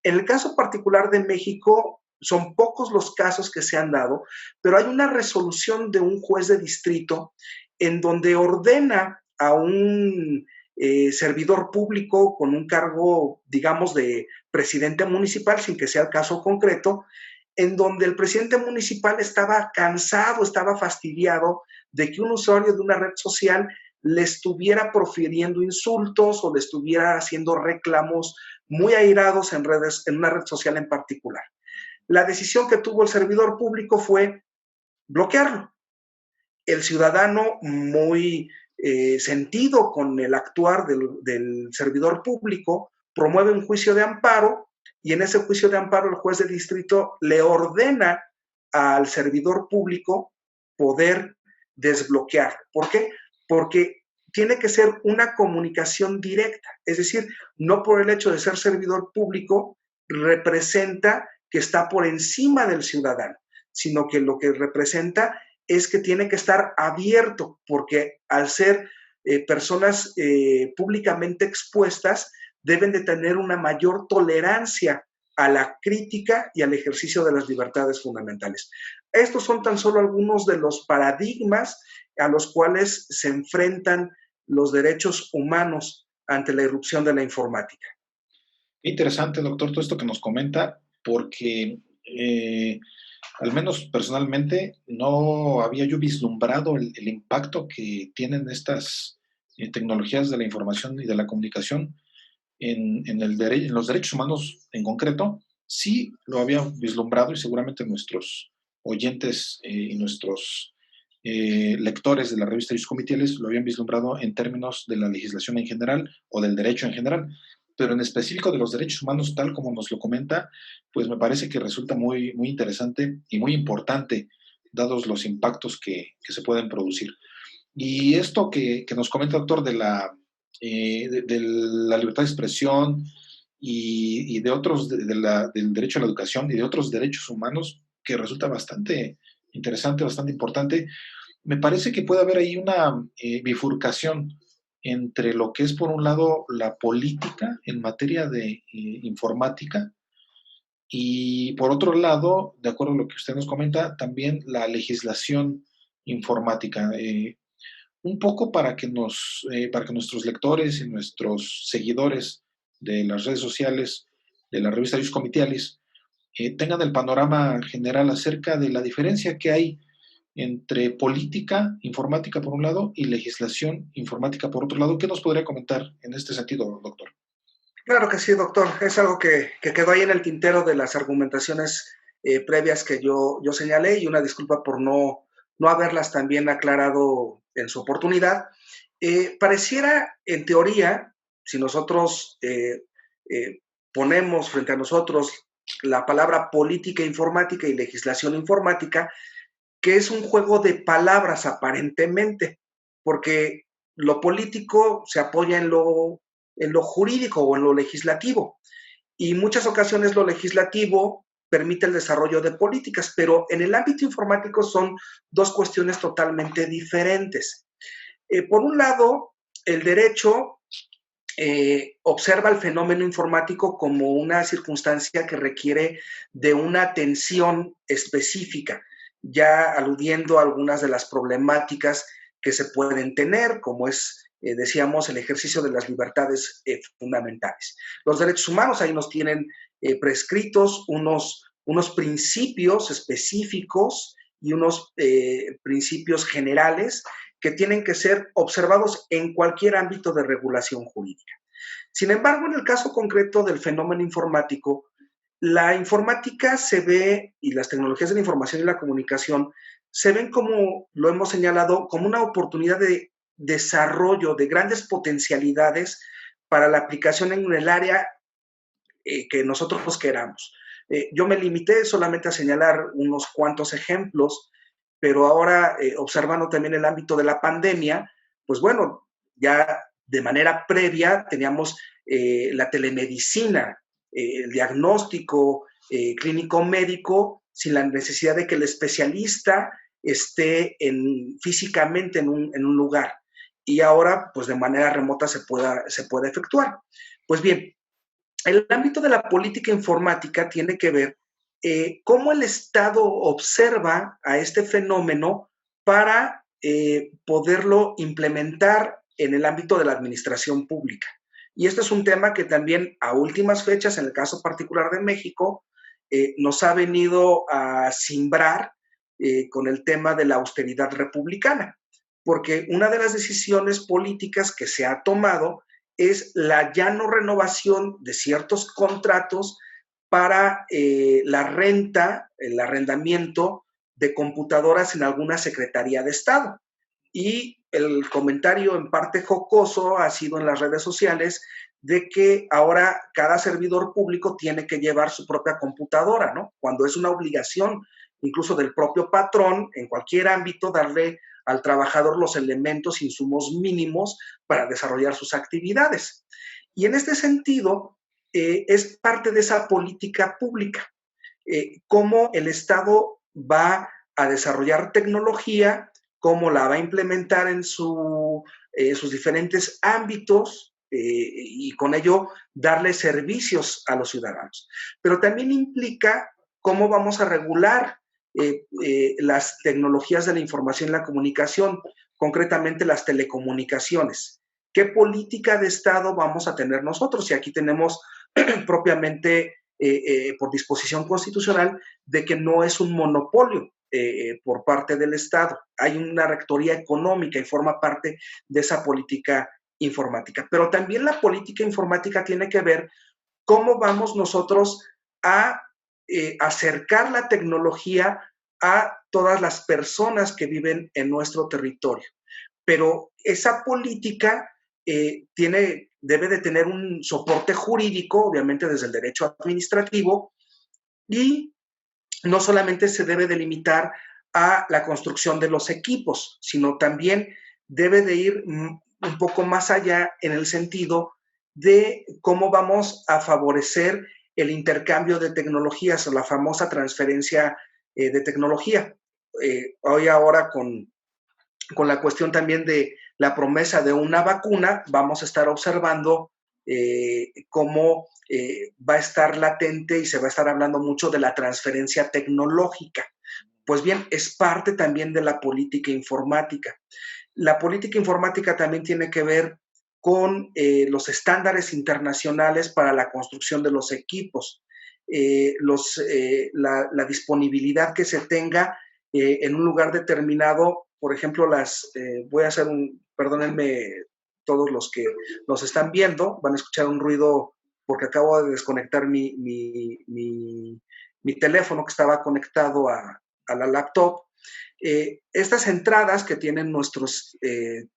En el caso particular de México, son pocos los casos que se han dado, pero hay una resolución de un juez de distrito en donde ordena a un servidor público con un cargo, digamos, de presidente municipal, sin que sea el caso concreto, en donde el presidente municipal estaba cansado, estaba fastidiado de que un usuario de una red social le estuviera profiriendo insultos o le estuviera haciendo reclamos muy airados en una red social en particular. La decisión que tuvo el servidor público fue bloquearlo. El ciudadano, muy sentido con el actuar del servidor público, promueve un juicio de amparo y en ese juicio de amparo el juez de distrito le ordena al servidor público poder desbloquear. ¿Por qué? Porque tiene que ser una comunicación directa, es decir, no por el hecho de ser servidor público representa que está por encima del ciudadano, sino que lo que representa es que tiene que estar abierto, porque al ser personas públicamente expuestas, deben de tener una mayor tolerancia a la crítica y al ejercicio de las libertades fundamentales. Estos son tan solo algunos de los paradigmas a los cuales se enfrentan los derechos humanos ante la irrupción de la informática. Interesante, doctor, todo esto que nos comenta, porque al menos personalmente no había yo vislumbrado el impacto que tienen estas tecnologías de la información y de la comunicación en los derechos humanos en concreto. Sí lo había vislumbrado y seguramente nuestros oyentes y nuestros lectores de la revista Ius Comitiales lo habían vislumbrado en términos de la legislación en general o del derecho en general, pero en específico de los derechos humanos, tal como nos lo comenta, pues me parece que resulta muy, muy interesante y muy importante, dados los impactos que se pueden producir. Y esto que nos comenta, doctor, de la libertad de expresión y de otros, del derecho a la educación y de otros derechos humanos, que resulta bastante interesante, bastante importante, me parece que puede haber ahí una bifurcación entre lo que es, por un lado, la política en materia de informática y, por otro lado, de acuerdo a lo que usted nos comenta, también la legislación informática. Un poco para que nuestros lectores y nuestros seguidores de las redes sociales de la revista Ius Comitialis tengan el panorama general acerca de la diferencia que hay entre política informática por un lado y legislación informática por otro lado. ¿Qué nos podría comentar en este sentido, doctor? Claro que sí, doctor. Es algo que quedó ahí en el tintero de las argumentaciones previas que yo señalé y una disculpa por no haberlas también aclarado en su oportunidad. Pareciera, en teoría, si nosotros ponemos frente a nosotros la palabra política informática y legislación informática, que es un juego de palabras aparentemente, porque lo político se apoya en lo jurídico o en lo legislativo, y muchas ocasiones lo legislativo permite el desarrollo de políticas, pero en el ámbito informático son dos cuestiones totalmente diferentes. Por un lado, el derecho observa el fenómeno informático como una circunstancia que requiere de una atención específica, ya aludiendo a algunas de las problemáticas que se pueden tener, como es, decíamos, el ejercicio de las libertades fundamentales. Los derechos humanos ahí nos tienen prescritos unos principios específicos y unos principios generales que tienen que ser observados en cualquier ámbito de regulación jurídica. Sin embargo, en el caso concreto del fenómeno informático, la informática se ve, y las tecnologías de la información y la comunicación, se ven como, lo hemos señalado, como una oportunidad de desarrollo de grandes potencialidades para la aplicación en el área que nosotros queramos. Yo me limité solamente a señalar unos cuantos ejemplos, pero ahora observando también el ámbito de la pandemia, pues bueno, ya de manera previa teníamos la telemedicina, el diagnóstico clínico médico, sin la necesidad de que el especialista esté físicamente en un lugar. Y ahora, pues de manera remota se puede efectuar. Pues bien, El ámbito de la política informática tiene que ver cómo el Estado observa a este fenómeno para poderlo implementar en el ámbito de la administración pública. Y este es un tema que también a últimas fechas, en el caso particular de México, nos ha venido a simbrar con el tema de la austeridad republicana, porque una de las decisiones políticas que se ha tomado es la ya no renovación de ciertos contratos para la renta, el arrendamiento de computadoras en alguna Secretaría de Estado. Y el comentario en parte jocoso ha sido en las redes sociales de que ahora cada servidor público tiene que llevar su propia computadora, ¿no? Cuando es una obligación incluso del propio patrón en cualquier ámbito darle al trabajador los elementos, insumos mínimos para desarrollar sus actividades. Y en este sentido, es parte de esa política pública, cómo el Estado va a desarrollar tecnología, cómo la va a implementar en sus diferentes ámbitos y con ello darle servicios a los ciudadanos. Pero también implica cómo vamos a regular las tecnologías de la información y la comunicación, concretamente las telecomunicaciones. ¿Qué política de Estado vamos a tener nosotros? Y aquí tenemos propiamente por disposición constitucional de que no es un monopolio por parte del Estado. Hay una rectoría económica y forma parte de esa política informática. Pero también la política informática tiene que ver cómo vamos nosotros a acercar la tecnología a todas las personas que viven en nuestro territorio. Pero esa política debe de tener un soporte jurídico, obviamente desde el derecho administrativo, y no solamente se debe de limitar a la construcción de los equipos, sino también debe de ir un poco más allá en el sentido de cómo vamos a favorecer el intercambio de tecnologías o la famosa transferencia de tecnología. Hoy ahora con la cuestión también de la promesa de una vacuna, vamos a estar observando cómo va a estar latente y se va a estar hablando mucho de la transferencia tecnológica. Pues bien, es parte también de la política informática. La política informática también tiene que ver con los estándares internacionales para la construcción de los equipos, la disponibilidad que se tenga en un lugar determinado. Por ejemplo, voy a hacer perdónenme todos los que nos están viendo, van a escuchar un ruido porque acabo de desconectar mi teléfono que estaba conectado a la laptop. Estas entradas que tienen nuestros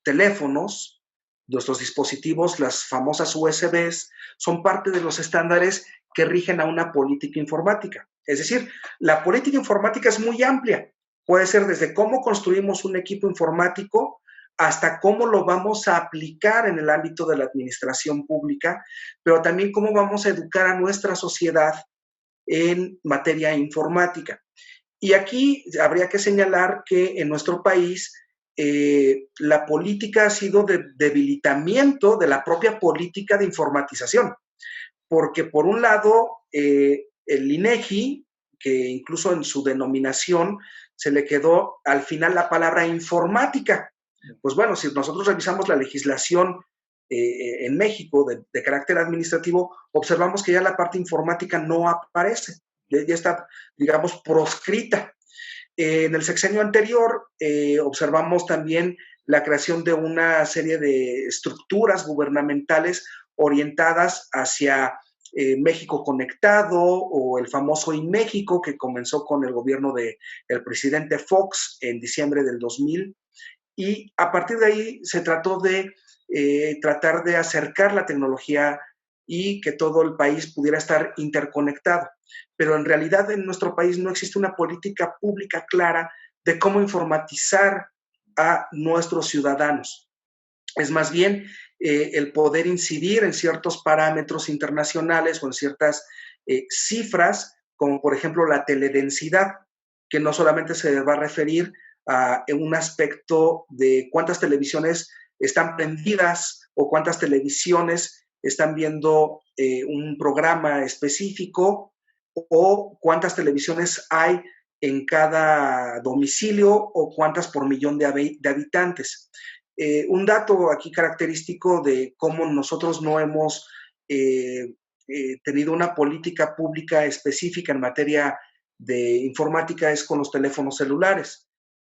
teléfonos, nuestros dispositivos, las famosas USBs, son parte de los estándares que rigen a una política informática. Es decir, la política informática es muy amplia. Puede ser desde cómo construimos un equipo informático hasta cómo lo vamos a aplicar en el ámbito de la administración pública, pero también cómo vamos a educar a nuestra sociedad en materia informática. Y aquí habría que señalar que en nuestro país la política ha sido de debilitamiento de la propia política de informatización, porque por un lado el INEGI, que incluso en su denominación se le quedó al final la palabra informática. Pues bueno, si nosotros revisamos la legislación en México de carácter administrativo, observamos que ya la parte informática no aparece, ya está, digamos, proscrita. En el sexenio anterior observamos también la creación de una serie de estructuras gubernamentales orientadas hacia México Conectado o el famoso INMéxico que comenzó con el gobierno del presidente Fox en diciembre del 2000 y a partir de ahí se trató de tratar de acercar la tecnología y que todo el país pudiera estar interconectado. Pero en realidad en nuestro país no existe una política pública clara de cómo informatizar a nuestros ciudadanos. Es más bien el poder incidir en ciertos parámetros internacionales o en ciertas cifras, como por ejemplo la teledensidad, que no solamente se va a referir a un aspecto de cuántas televisiones están prendidas o cuántas televisiones están viendo un programa específico o cuántas televisiones hay en cada domicilio o cuántas por millón de habitantes. Un dato aquí característico de cómo nosotros no hemos tenido una política pública específica en materia de informática es con los teléfonos celulares.